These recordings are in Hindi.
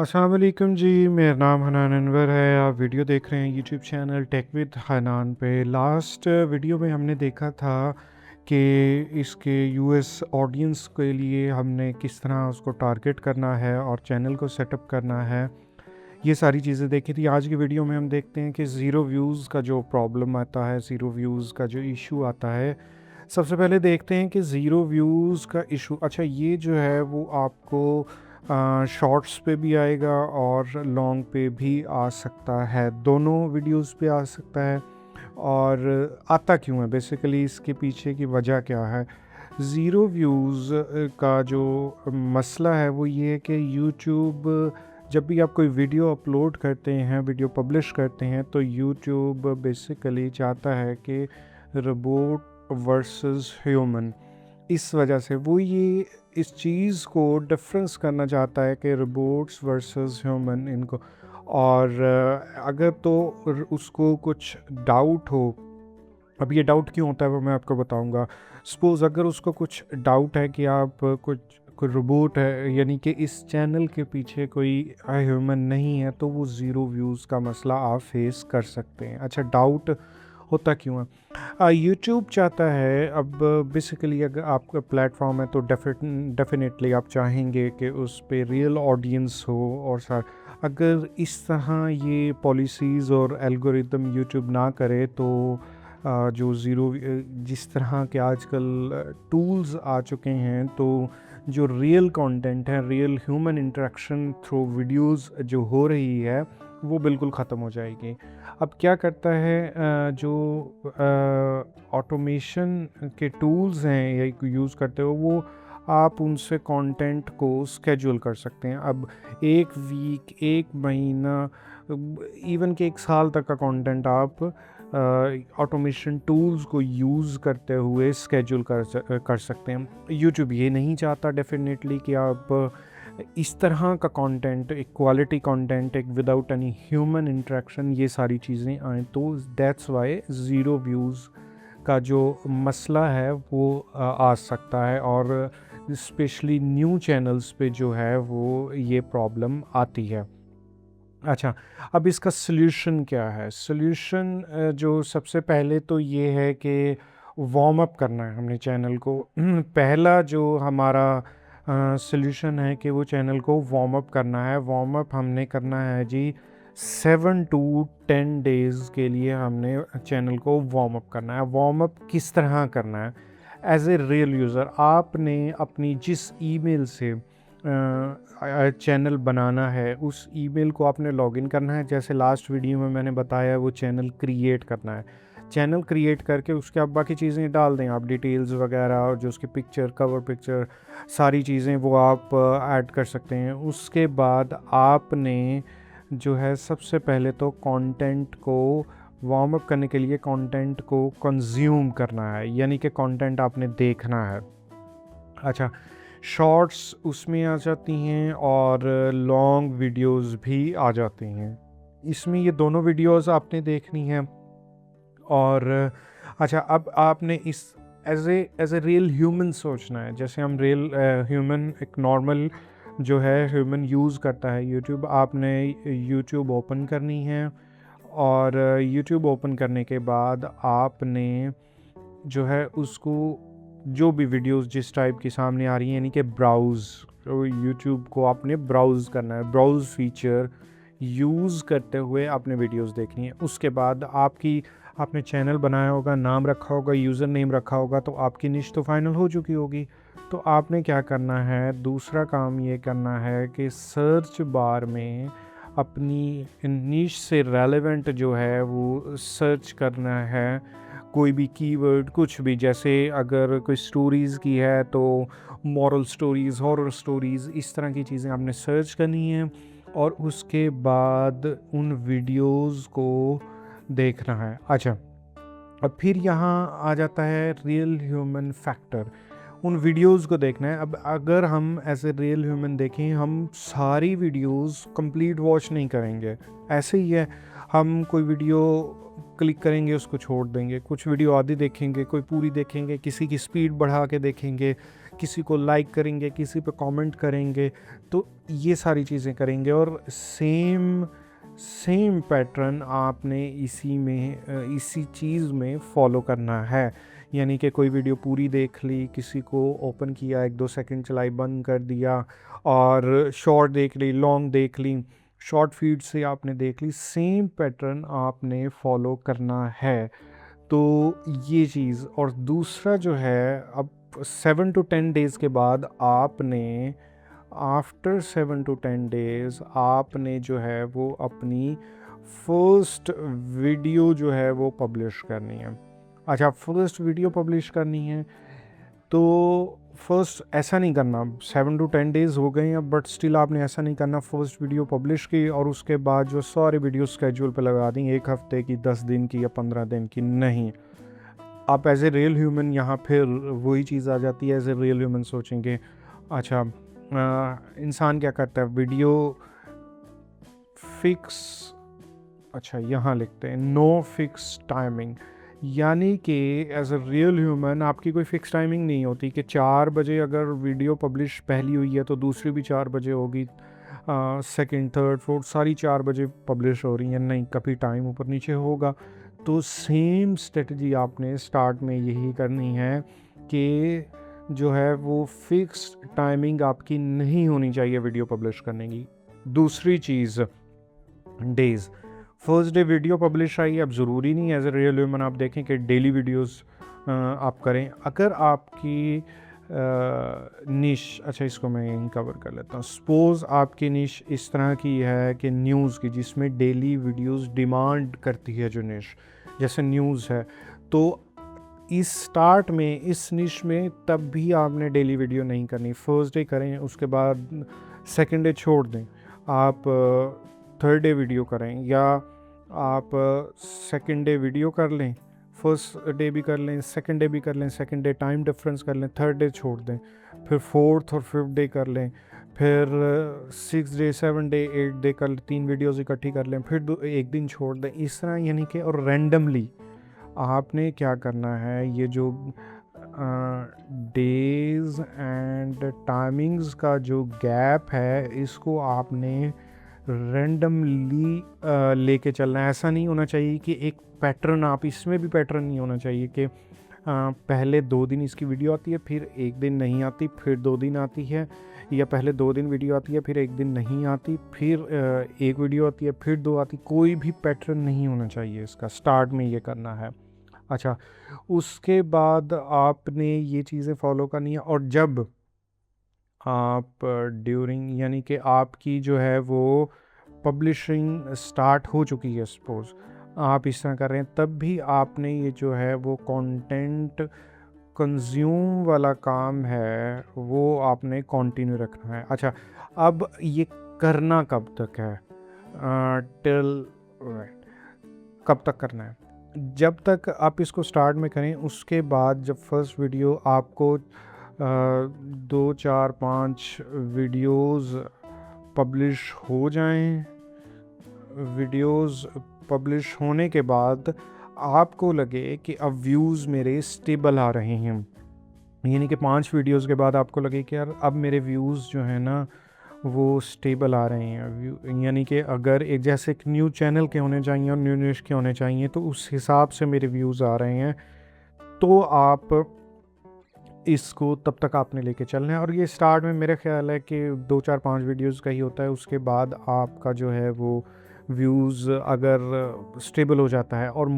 अस्सलाम वालेकुम जी, मेरा नाम हनान अनवर है। आप वीडियो देख रहे हैं YouTube channel tech with Hanan पे। लास्ट वीडियो में हमने देखा था कि इसके यूएस ऑडियंस के लिए हमने किस तरह उसको टारगेट करना है और चैनल को सेटअप करना है, ये सारी चीज़ें देखी थी। आज की वीडियो में हम देखते हैं कि ज़ीरो व्यूज़ का जो प्रॉब्लम आता है, ज़ीरो व्यूज़ का जो इशू आता है। सबसे पहले देखते हैं कि ज़ीरो व्यूज़ का इशू, अच्छा ये जो है वो आपको शॉर्ट्स पे भी आएगा और लॉन्ग पे भी आ सकता है, दोनों वीडियोस पे आ सकता है। और आता क्यों है, बेसिकली इसके पीछे की वजह क्या है। ज़ीरो व्यूज़ का जो मसला है वो ये है कि यूट्यूब जब भी आप कोई वीडियो अपलोड करते हैं, वीडियो पब्लिश करते हैं, तो यूट्यूब बेसिकली चाहता है कि रोबोट वर्सेस ह्यूमन, इस वजह से वो ये इस चीज़ को डिफरेंस करना चाहता है कि रोबोट्स वर्सेस ह्यूमन इनको। और अगर तो उसको कुछ डाउट हो, अब ये डाउट क्यों होता है वो मैं आपको बताऊंगा। सपोज़ अगर उसको कुछ डाउट है कि आप कुछ कोई रोबोट है, यानी कि इस चैनल के पीछे कोई ह्यूमन नहीं है, तो वो ज़ीरो व्यूज़ का मसला आप फेस कर सकते हैं। अच्छा, डाउट होता क्यों है। यूट्यूब चाहता है, अब बेसिकली अगर आपका प्लेटफॉर्म है तो डेफिनेटली आप चाहेंगे कि उस पे रियल ऑडियंस हो। और सर अगर इस तरह ये पॉलिसीज़ और एल्गोरिदम यूट्यूब ना करे तो जो जिस तरह के आजकल टूल्स आ चुके हैं, तो जो रियल कंटेंट है, real human interaction through videos जो हो रही है, वो बिल्कुल ख़त्म हो जाएगी। अब क्या करता है, जो ऑटोमेशन के टूल्स हैं या यूज़ करते हो, वो आप उनसे कंटेंट को स्केड्यूल कर सकते हैं। अब एक वीक, एक महीना, इवन कि एक साल तक का कंटेंट आप ऑटोमेशन टूल्स को यूज़ करते हुए स्केड्यूल कर सकते हैं। यूट्यूब ये नहीं चाहता डेफिनेटली कि आप इस तरह का कंटेंट, एक क्वालिटी कंटेंट, एक विदाउट एनी ह्यूमन इंटरेक्शन, ये सारी चीज़ें आएँ, तो दैट्स वाई ज़ीरो व्यूज़ का जो मसला है वो आ सकता है। और स्पेशली न्यू चैनल्स पे जो है वो ये प्रॉब्लम आती है। अच्छा, अब इसका सॉल्यूशन क्या है? सॉल्यूशन जो सबसे पहले तो ये है कि वार्म अप करना है हमने चैनल को। पहला जो हमारा सॉल्यूशन है कि वो चैनल को वार्म अप करना है। वार्म अप हमने करना है जी 7 टू 10 डेज़ के लिए हमने चैनल को वार्म अप करना है। वार्म अप किस तरह करना है? एज़ ए रियल यूज़र आपने अपनी जिस ईमेल से चैनल बनाना है, उस ईमेल को आपने लॉगिन करना है। जैसे लास्ट वीडियो में मैंने बताया, वो चैनल क्रिएट करना है। चैनल क्रिएट करके उसके आप बाकी चीज़ें डाल दें, आप डिटेल्स वगैरह और जो उसकी पिक्चर, कवर पिक्चर, सारी चीज़ें वो आप ऐड कर सकते हैं। उसके बाद आपने जो है सबसे पहले तो कंटेंट को वार्म अप करने के लिए कंटेंट को कंज्यूम करना है, यानी कि कंटेंट आपने देखना है। अच्छा, शॉर्ट्स उसमें आ जाती हैं और लॉन्ग वीडियोस भी आ जाती हैं। इसमें ये दोनों वीडियोस आपने देखनी है। और अच्छा, अब आपने इस एज ए रियल ह्यूमन सोचना है। जैसे हम रियल ह्यूमन, एक नॉर्मल जो है ह्यूमन यूज़ करता है यूट्यूब, आपने यूट्यूब ओपन करनी है। और यूट्यूब ओपन करने के बाद आपने जो है उसको, जो भी वीडियोस जिस टाइप की सामने आ रही हैं, यानी कि ब्राउज़, तो यूट्यूब को आपने ब्राउज़ करना है। ब्राउज़ फीचर यूज़ करते हुए आपने वीडियोस देखनी है। उसके बाद आपने चैनल बनाया होगा, नाम रखा होगा, यूज़र नेम रखा होगा, तो आपकी निश तो फाइनल हो चुकी होगी। तो आपने क्या करना है, दूसरा काम ये करना है कि सर्च बार में अपनी निश से रेलेवेंट जो है वो सर्च करना है। कोई भी कीवर्ड, कुछ भी, जैसे अगर कोई स्टोरीज़ की है तो मॉरल स्टोरीज़, हॉरर स्टोरीज़, इस तरह की चीज़ें आपने सर्च करनी है। और उसके बाद उन वीडियोस को देखना है। अच्छा, अब फिर यहाँ आ जाता है रियल ह्यूमन फैक्टर। उन वीडियोस को देखना है। अब अगर हम एज ए रियल ह्यूमन देखें, हम सारी वीडियोस कंप्लीट वॉच नहीं करेंगे। ऐसे ही है, हम कोई वीडियो क्लिक करेंगे, उसको छोड़ देंगे, कुछ वीडियो आधी देखेंगे, कोई पूरी देखेंगे, किसी की स्पीड बढ़ा के देखेंगे, किसी को लाइक करेंगे, किसी पे कमेंट करेंगे, तो ये सारी चीज़ें करेंगे। और सेम पैटर्न आपने इसी चीज़ में फॉलो करना है। यानी कि कोई वीडियो पूरी देख ली, किसी को ओपन किया, 1-2 सेकंड चलाई, बंद कर दिया, और शॉर्ट देख ली, लॉन्ग देख ली, शॉर्ट फीड से आपने देख ली, सेम पैटर्न आपने फॉलो करना है। तो ये चीज़। और दूसरा जो है, अब 7 to 10 डेज़ के बाद आपने, आफ्टर 7 to 10 डेज़ आपने जो है वो अपनी फर्स्ट वीडियो जो है वो पब्लिश करनी है। अच्छा, फर्स्ट वीडियो पब्लिश करनी है तो फर्स्ट ऐसा नहीं करना, 7 to 10 डेज़ हो गए हैं बट स्टिल आपने ऐसा नहीं करना फर्स्ट वीडियो पब्लिश की और उसके बाद जो सारे वीडियो स्केड्यूल पे लगा दी, 1 हफ्ते की, 10 दिन की या 15 दिन की। नहीं, आप एज ए रियल ह्यूमन, यहाँ फिर वही चीज़ आ जाती है, एज ए रियल ह्यूमन सोचेंगे। अच्छा, इंसान क्या करता है, वीडियो फिक्स, अच्छा यहाँ लिखते हैं नो फिक्स टाइमिंग, यानी कि एज अ रियल ह्यूमन आपकी कोई फ़िक्स टाइमिंग नहीं होती कि 4 बजे अगर वीडियो पब्लिश पहली हुई है तो दूसरी भी 4 बजे होगी, सेकंड, थर्ड, फोर्थ सारी 4 बजे पब्लिश हो रही हैं। नहीं, कभी टाइम ऊपर नीचे होगा। तो सेम स्ट्रेटजी आपने स्टार्ट में यही करनी है कि जो है वो फिक्स टाइमिंग आपकी नहीं होनी चाहिए वीडियो पब्लिश करने की। दूसरी चीज़, days. First day video publish आई, अब ज़रूरी नहीं एज ए रियल ह्यूमन आप देखें कि डेली वीडियोस आप करें। अगर आपकी निश, अच्छा इसको मैं यहीं कवर कर लेता हूँ। सपोज़ आपकी निश इस तरह की है कि न्यूज़ की, जिसमें डेली वीडियोस डिमांड करती है जो निश, जैसे न्यूज़ है, तो इस स्टार्ट में इस निश में तब भी आपने डेली वीडियो नहीं करनी। फर्स्ट डे करें, उसके बाद सेकंड डे छोड़ दें, आप थर्ड डे वीडियो करें, या आप सेकंड डे वीडियो कर लें, फर्स्ट डे भी कर लें, सेकंड डे भी कर लें, सेकंड डे टाइम डिफरेंस कर लें, थर्ड डे छोड़ दें, फिर फोर्थ और फिफ्थ डे कर लें, फिर 6 डे, 7 डे, 8 डे कर, 3 वीडियोज़ इकट्ठी कर लें, फिर एक दिन छोड़ दें, इस तरह। यानी कि और रैंडमली आपने क्या करना है, ये जो डेज़ एंड टाइमिंग्स का जो गैप है, इसको आपने रैंडमली लेके चलना है। ऐसा नहीं होना चाहिए कि एक पैटर्न, आप इसमें भी पैटर्न नहीं होना चाहिए कि पहले 2 दिन इसकी वीडियो आती है, फिर 1 दिन नहीं आती, फिर 2 दिन आती है, या पहले 2 दिन वीडियो आती है, फिर 1 दिन नहीं आती, फिर 1 वीडियो आती है, फिर 2 आती। कोई भी पैटर्न नहीं होना चाहिए इसका, स्टार्ट में ये करना है। अच्छा, उसके बाद आपने ये चीज़ें फॉलो करनी है। और जब आप ड्यूरिंग, यानी कि आपकी जो है वो पब्लिशिंग स्टार्ट हो चुकी है, सपोज़ आप इस तरह कर रहे हैं, तब भी आपने ये जो है वो कंटेंट कंज्यूम वाला काम है वो आपने कंटिन्यू रखना है। अच्छा, अब ये करना कब तक है, टिल कब तक करना है, जब तक आप इसको स्टार्ट में करें, उसके बाद जब फर्स्ट वीडियो आपको 2, 4, 5 वीडियोज़ पब्लिश हो जाएं, वीडियोज़ पब्लिश होने के बाद आपको लगे कि अब व्यूज़ मेरे स्टेबल आ रहे हैं, यानी कि 5 वीडियोज़ के बाद आपको लगे कि यार अब मेरे व्यूज़ जो है ना वो स्टेबल आ रहे हैं, यानी कि अगर एक जैसे एक न्यू चैनल के होने चाहिए और न्यू न्यूज़ के होने चाहिए, तो उस हिसाब से मेरे व्यूज़ आ रहे हैं, तो आप इसको तब तक आपने लेके चलना है। और ये स्टार्ट में मेरा ख्याल है कि 2, 4, 5 वीडियोज़ का ही होता है, उसके बाद आपका जो है वो व्यूज़ अगर स्टेबल हो जाता है। और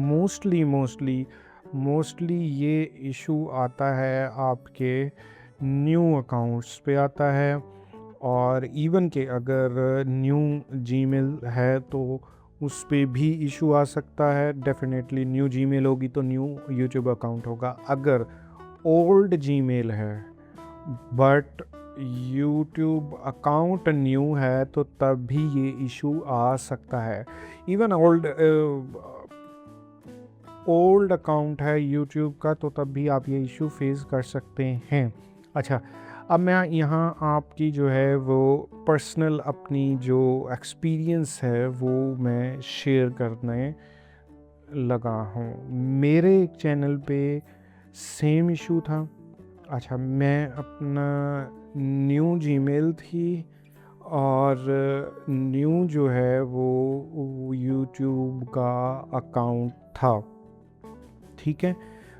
मोस्टली ये इशू आता है आपके न्यू अकाउंट्स पे आता है, और इवन के अगर न्यू जीमेल है तो उस पे भी इशू आ सकता है। डेफिनेटली न्यू जीमेल होगी तो न्यू यूट्यूब अकाउंट होगा। अगर ओल्ड जीमेल है बट यूट्यूब अकाउंट न्यू है तो तब भी ये इशू आ सकता है। इवन ओल्ड अकाउंट है यूट्यूब का तो तब भी आप ये इशू फेस कर सकते हैं। अच्छा, अब मैं यहाँ आपकी जो है वो पर्सनल अपनी जो एक्सपीरियंस है वो मैं शेयर करने लगा हूँ। मेरे चैनल पे सेम इशू था। अच्छा, मैं अपना न्यू जीमेल थी और न्यू जो है वो यूट्यूब का अकाउंट था, ठीक है।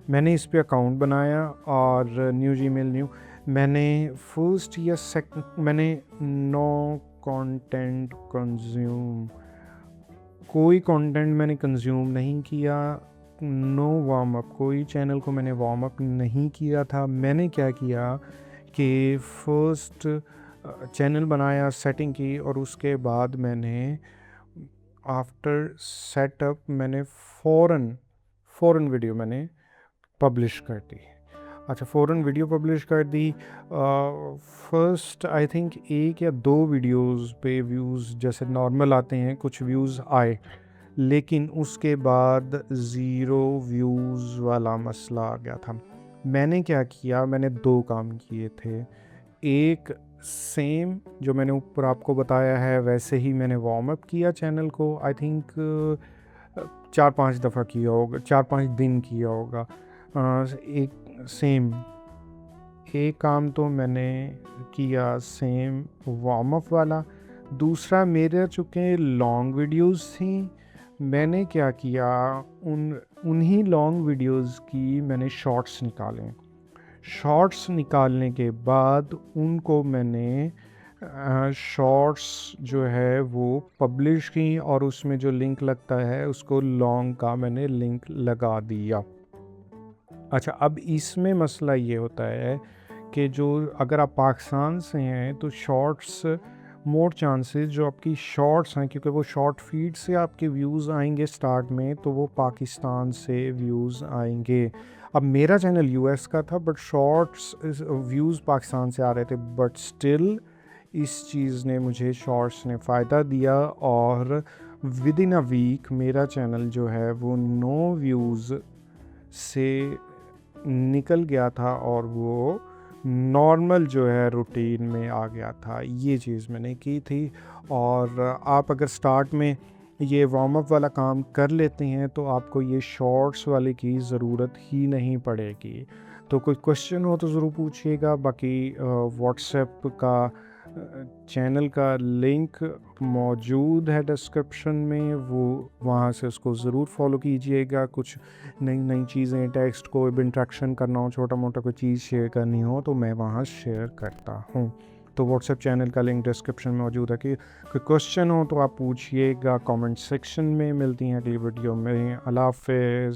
मैंने इस पे अकाउंट बनाया और न्यू जीमेल न्यू, मैंने फर्स्ट या सेकंड मैंने नो कंटेंट कंज्यूम, कोई कंटेंट मैंने कंज्यूम नहीं किया, नो वार्म अप, कोई चैनल को मैंने वार्म अप नहीं किया था। मैंने क्या किया कि फर्स्ट चैनल बनाया, सेटिंग की, और उसके बाद मैंने आफ्टर सेटअप मैंने फ़ौरन वीडियो मैंने पब्लिश कर दी। अच्छा, फ़ौरन वीडियो पब्लिश कर दी। फर्स्ट आई थिंक 1 या 2 वीडियोस पे व्यूज़ जैसे नॉर्मल आते हैं, कुछ व्यूज़ आए, लेकिन उसके बाद ज़ीरो व्यूज़ वाला मसला आ गया था। मैंने क्या किया, मैंने 2 काम किए थे। एक, सेम जो मैंने ऊपर आपको बताया है वैसे ही मैंने वार्म अप किया चैनल को। आई थिंक 4-5 दफ़ा किया होगा, 4-5 दिन किया होगा। एक सेम एक काम तो मैंने किया सेम वार्म अप वाला। दूसरा, मेरे चूँकि लॉन्ग वीडियोस थी, मैंने क्या किया, उन्हीं लॉन्ग वीडियोस की मैंने शॉर्ट्स निकाले। शॉर्ट्स निकालने के बाद उनको मैंने शॉर्ट्स जो है वो पब्लिश की, और उसमें जो लिंक लगता है उसको लॉन्ग का मैंने लिंक लगा दिया। अच्छा, अब इसमें मसला ये होता है कि जो अगर आप पाकिस्तान से हैं तो शॉर्ट्स मोर चांसेस जो आपकी शॉर्ट्स हैं, क्योंकि वो शॉर्ट फीड से आपके व्यूज़ आएंगे स्टार्ट में, तो वो पाकिस्तान से व्यूज़ आएंगे। अब मेरा चैनल यूएस का था, बट शॉर्ट्स व्यूज़ पाकिस्तान से आ रहे थे, बट स्टिल इस चीज़ ने मुझे, शॉर्ट्स ने फ़ायदा दिया, और विद इन अ वीक मेरा चैनल जो है वो 9 व्यूज़ से निकल गया था और वो नॉर्मल जो है रूटीन में आ गया था। ये चीज़ मैंने की थी। और आप अगर स्टार्ट में ये वार्म अप वाला काम कर लेते हैं तो आपको ये शॉर्ट्स वाले की ज़रूरत ही नहीं पड़ेगी। तो कोई क्वेश्चन हो तो ज़रूर पूछिएगा। बाकी व्हाट्सएप का चैनल का लिंक मौजूद है डिस्क्रिप्शन में, वो वहाँ से उसको ज़रूर फॉलो कीजिएगा। कुछ नई नई चीज़ें, टेक्स्ट को इंट्रैक्शन करना हो, छोटा मोटा कोई चीज़ शेयर करनी हो, तो मैं वहाँ शेयर करता हूँ। तो व्हाट्सएप चैनल का लिंक डिस्क्रिप्शन में मौजूद है। कि कोई क्वेश्चन हो तो आप पूछिएगा कमेंट सेक्शन में। मिलती हैं अगली वीडियो में। अल्लाह हाफ़िज़।